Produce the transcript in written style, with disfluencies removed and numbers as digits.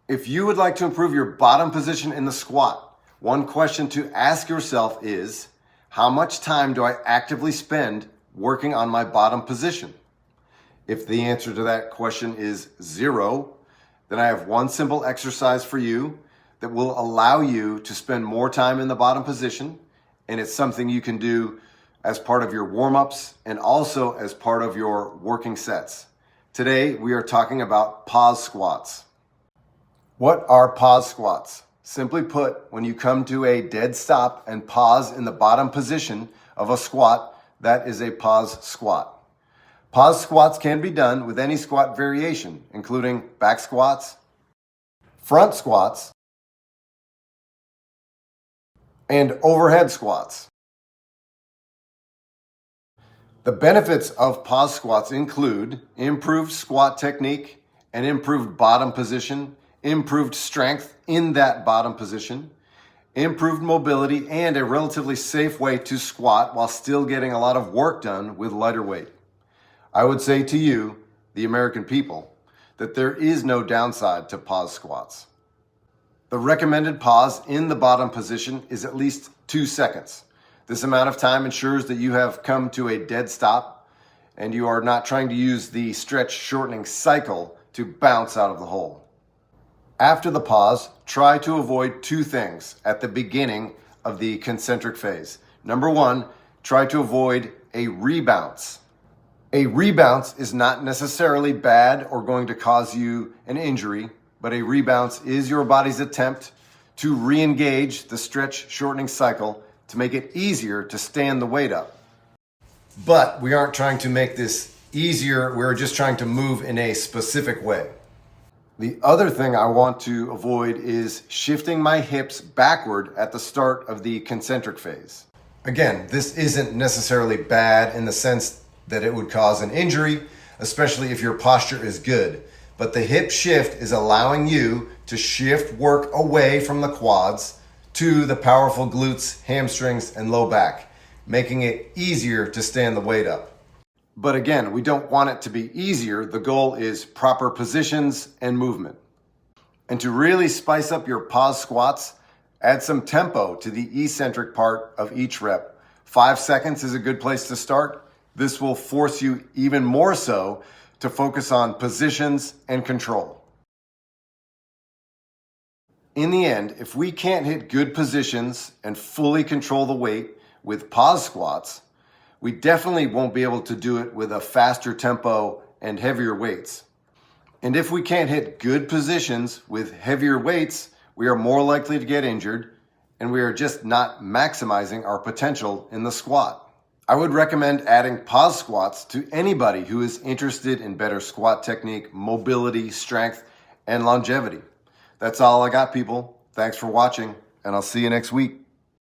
If you would like to improve your bottom position in the squat, one question to ask yourself is, how much time do I actively spend working on my bottom position? If the answer to that question is 0, then I have one simple exercise for you that will allow you to spend more time in the bottom position, and it's something you can do as part of your warm-ups and also as part of your working sets. Today, we are talking about pause squats. What are pause squats? Simply put, when you come to a dead stop and pause in the bottom position of a squat, that is a pause squat. Pause squats can be done with any squat variation, including back squats, front squats, and overhead squats. The benefits of pause squats include improved squat technique, an improved bottom position, improved strength in that bottom position, improved mobility, and a relatively safe way to squat while still getting a lot of work done with lighter weight. I would say to you, the American people, that there is no downside to pause squats. The recommended pause in the bottom position is at least 2 seconds. This amount of time ensures that you have come to a dead stop and you are not trying to use the stretch shortening cycle to bounce out of the hole. After the pause, try to avoid 2 things at the beginning of the concentric phase. Number 1, try to avoid a rebounce. A rebounce is not necessarily bad or going to cause you an injury, but a rebounce is your body's attempt to re-engage the stretch shortening cycle to make it easier to stand the weight up. But we aren't trying to make this easier, we're just trying to move in a specific way. The other thing I want to avoid is shifting my hips backward at the start of the concentric phase. Again, this isn't necessarily bad in the sense that it would cause an injury, especially if your posture is good. But the hip shift is allowing you to shift work away from the quads to the powerful glutes, hamstrings, and low back, making it easier to stand the weight up. But again, we don't want it to be easier. The goal is proper positions and movement. And to really spice up your pause squats, add some tempo to the eccentric part of each rep. 5 seconds is a good place to start. This will force you even more so to focus on positions and control. In the end, if we can't hit good positions and fully control the weight with pause squats, we definitely won't be able to do it with a faster tempo and heavier weights. And if we can't hit good positions with heavier weights, we are more likely to get injured, and we are just not maximizing our potential in the squat. I would recommend adding pause squats to anybody who is interested in better squat technique, mobility, strength, and longevity. That's all I got, people. Thanks for watching, and I'll see you next week.